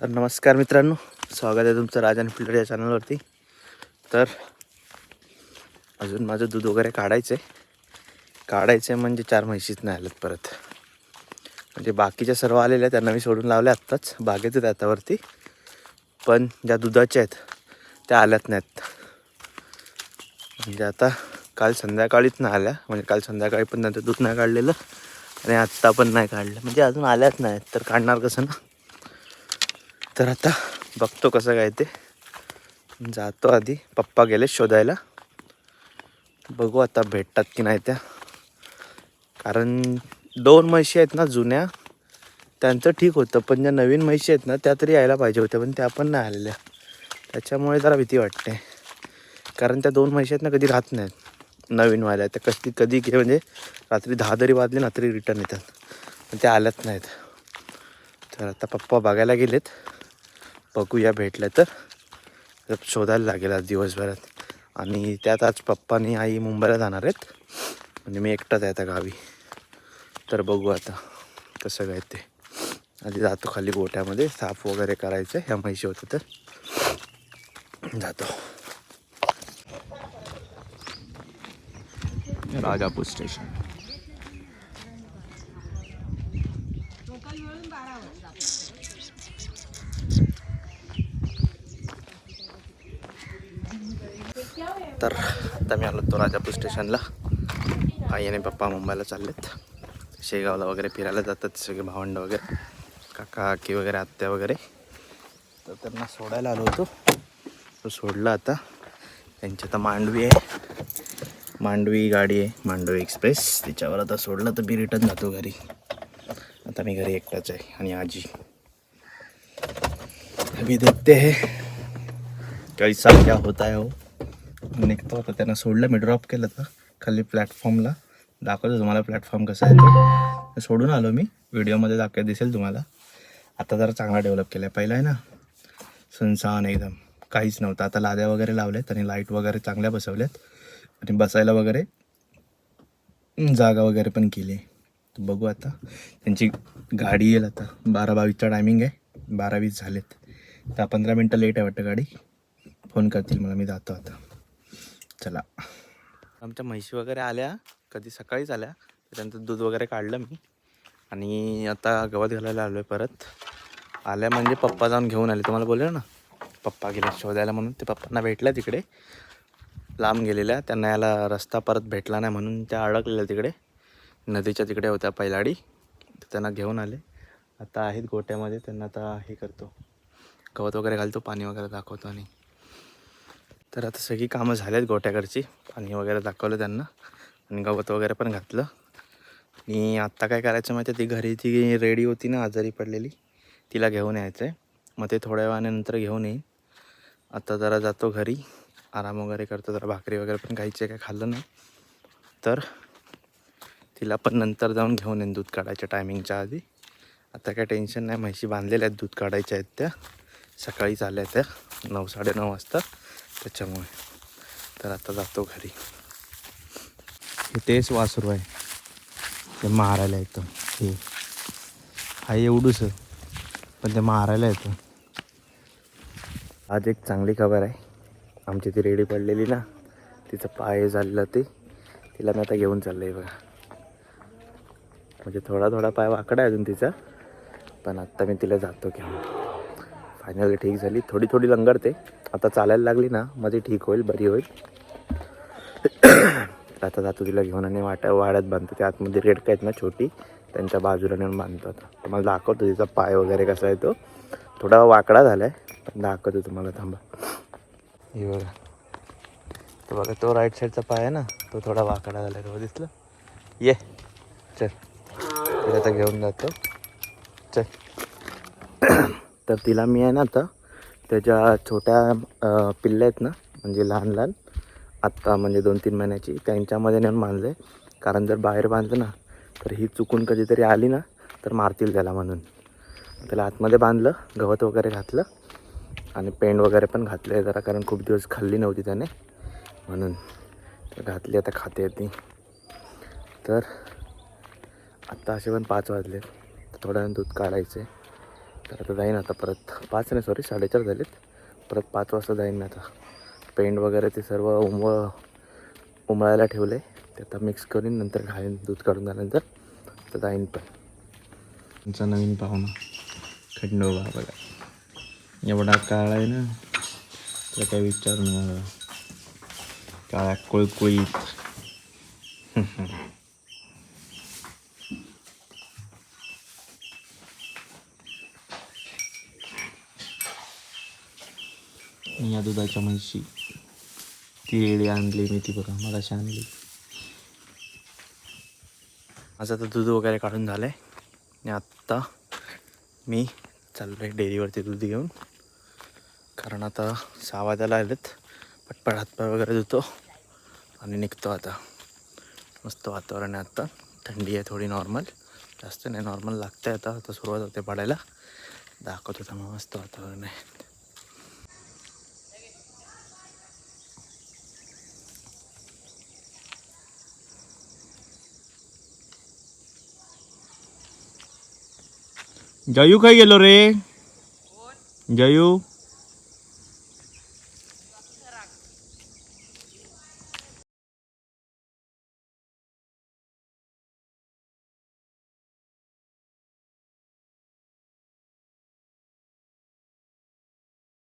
तर नमस्कार मित्रांनो, स्वागत आहे तुमचं राज आणि फिल्डर या चॅनलवरती. तर अजून माझं दूध वगैरे काढायचं आहे म्हणजे 4 म्हशीच नाही आल्यात परत. म्हणजे बाकीच्या सर्व आलेल्या त्यांना मी सोडून लावल्या आत्ताच बागेत त्याच्यावरती, पण ज्या दुधाच्या आहेत त्या आल्यात नाहीत. म्हणजे आता काल संध्याकाळीच नाही आल्या, म्हणजे काल संध्याकाळी पण त्यांचं दूध नाही काढलेलं आणि आत्ता पण नाही काढलं, म्हणजे अजून आल्याच नाहीत. तर काढणार कसं ना. तर आता बघतो कसं काय ते. जातो आधी, पप्पा गेले शोधायला, बघू आता भेटतात की नाही त्या. कारण 2 म्हशी आहेत ना जुन्या, त्यांचं ठीक होतं, पण ज्या नवीन म्हशी आहेत ना त्या तरी यायला पाहिजे होत्या, पण त्या पण नाही आलेल्या. त्याच्यामुळे जरा भीती वाटते, कारण त्या 2 म्हशी आहेत ना कधी राहत नाहीत नवीनवाल्या. त्या कधी म्हणजे रात्री 10 जरी वाजले ना तरी रिटर्न येतात, पण त्या आल्याच नाहीत. तर आता पप्पा बघायला गेलेत, बघूया भेटलं तर शोधायला लागेल आज दिवसभरात. आणि त्यात आज पप्पा आणि आई मुंबईला जाणार आहेत, म्हणजे मी एकटाच आहे आता गावी. तर बघू आता कसं काय ते. आधी जातो खाली गोठ्यामध्ये, साफ वगैरे करायचं. ह्या म्हशी होतं तर जातो. राजापूर स्टेशन. तर आता मी आलो तो राजापूर स्टेशनला. आई आणि पप्पा मुंबईला चाललेत, शेगावला वगैरे फिरायला जातात सगळे भावंड वगैरे, काका काकी वगैरे, आत्या वगैरे. तर त्यांना सोडायला आलो होतो, तो सोडला आता. त्यांची आता मांडवी आहे, मांडवी गाडी आहे, मांडवी एक्सप्रेस, त्याच्यावर आता सोडलं तर मी रिटर्न जातो घरी. आता मी घरी एकटाच आहे आणि आजी. अभी देखते हैं कैसा क्या होता है. हो निघतो आता. त्यांना सोडलं, मी ड्रॉप केलं तर खाली प्लॅटफॉर्मला. दाखवतो तुम्हाला प्लॅटफॉर्म कसा आहे ते. सोडून आलो मी, व्हिडिओमध्ये दिसेल तुम्हाला. आता जरा चांगला डेव्हलप केला आहे. पहिला आहे ना सुनसान एकदम, काहीच नव्हतं. आता लाद्या वगैरे लावल्यात आणि लाईट वगैरे चांगल्या बसवल्यात आणि बसायला वगैरे जागा वगैरे पण केली आहे. तर बघू आता. त्यांची गाडी येईल आता 12:22चा टायमिंग आहे, 12:20 झालेत. 10-15 मिनटं लेट आहे वाटतं गाडी. फोन करतील मला, मी जातो आता. चला. आमच्या म्हशी वगैरे आल्या, कधी सकाळीच आल्या. त्यांचं दूध वगैरे काढलं मी आणि आता गवत घालायला आलो आहे परत. आल्या म्हणजे पप्पा जाऊन घेऊन आले. तुम्हाला बोलले ना पप्पा गेले शोधायला म्हणून. ते पप्पांना भेटल्या तिकडे, लांब गेलेल्या. त्यांना याला रस्ता परत भेटला नाही म्हणून त्या अडकलेल्या तिकडे नदीच्या तिकडे होत्या पैलाडी. तर त्यांना घेऊन आले. आता आहेत गोट्यामध्ये. त्यांना आता हे करतो, गवत वगैरे घालतो, पाणी वगैरे दाखवतो. आणि तर आता सगळी कामं झालीत गोट्याकडची. पाणी वगैरे दाखवलं त्यांना आणि गवत वगैरे पण घातलं. आणि आत्ता काय करायचं माहिती आहे, ती घरी ती रेडी होती ना आजारी पडलेली, तिला घेऊन यायचं आहे. मग ते थोड्या वेळानंतर घेऊन येईन. आता जरा जातो घरी, आराम वगैरे करतो. जरा भाकरी वगैरे पण खायची, काय खाल्लं नाही. तर तिला पण नंतर जाऊन घेऊन येईन दूध काढायच्या टायमिंगच्या आधी. आता काय टेन्शन नाही, म्हशी बांधलेल्या आहेत, दूध काढायच्या आहेत. त्या सकाळीच आल्या त्या 9-9:30 वाजता, त्याच्यामुळे. तर आता जातो घरी. तेच वासरू आहे, ते मारायला येतं. हे आहे एवढूच, पण ते मारायला येतं. आज एक चांगली खबर आहे. आमची ती रेडी पडलेली ना, तिचं पाय झालेलं, ते तिला मी आता घेऊन चाललं आहे बघा. म्हणजे थोडा पाय वाकडा आहे अजून तिचा, पण आत्ता मी तिला जातो घेऊन. फायनली ठीक झाली. थोडी लंगडते, आता चालायला लागली ना मध्ये ठीक होईल, बरी होईल. आता जातो तिला घेऊन आणि वाड्यात बांधतो. त्या आतमध्ये रेडका आहेत ना छोटी, त्यांच्या बाजूला नेऊन बांधतो. आता तुम्हाला दाखवतो तिचा पाय वगैरे कसा आहे. तो थोडा वाकडा झाला आहे, पण दाखवतो तुम्हाला, थांबा. हे बघा, तो बघा, तो राईट साईडचा पाय आहे ना, तो थोडा वाकडा झाला आहे. तो दिसलं. ये चल, तिला आता घेऊन जातो, चल. तर तिला मी आहे ना आता त्याच्या छोट्या पिल्ल्या आहेत ना, म्हणजे लहान आत्ता म्हणजे 2-3 महिन्याची, त्यांच्यामध्ये नेऊन बांधले. कारण जर बाहेर बांधलं ना तर ही चुकून कधीतरी आली ना तर मारतील त्याला, म्हणून त्याला आतमध्ये बांधलं. गवत वगैरे घातलं आणि पेंड वगैरे पण घातले जरा, कारण खूप दिवस खाल्ली नव्हती त्याने, म्हणून घातली. आता खाते ती. तर आत्ता असे पण 5 वाजले, थोड्या वेळ दूध काढायचे. तर आता जाईन आता परत 5 नाही सॉरी 4:30 झालेत. परत 5 वाजता जाईन मी आता. पेंट वगैरे ते सर्व उमळायला ठेवले ते आता मिक्स करून नंतर घालीन. दूध काढून झाल्यानंतर तर जाईन. पण तुमचा नवीन पाहुणा खंडोबा बघा एवढा काळा आहे ना तर काय विचारू नका. काळ्या कुळकुळीत. या दुधाच्या म्हशी ती रेडी आणली मी ती बघा मगाशी आणली. माझं आता दूध वगैरे काढून झालं आहे आणि आत्ता मी चाललो आहे डेअरीवरती दूध घेऊन. कारण आता 6 वाजायला आलेत. पटपट हातपाय वगैरे धुतो आणि निघतो आता. मस्त वातावरण आहे आत्ता. थंडी आहे थोडी नॉर्मल, जास्त नाही नॉर्मल लागते. आता सुरुवात होते पडायला. दाखवतो त्यामुळे मस्त वातावरण आहे. जयू काय गेलो रे? जयू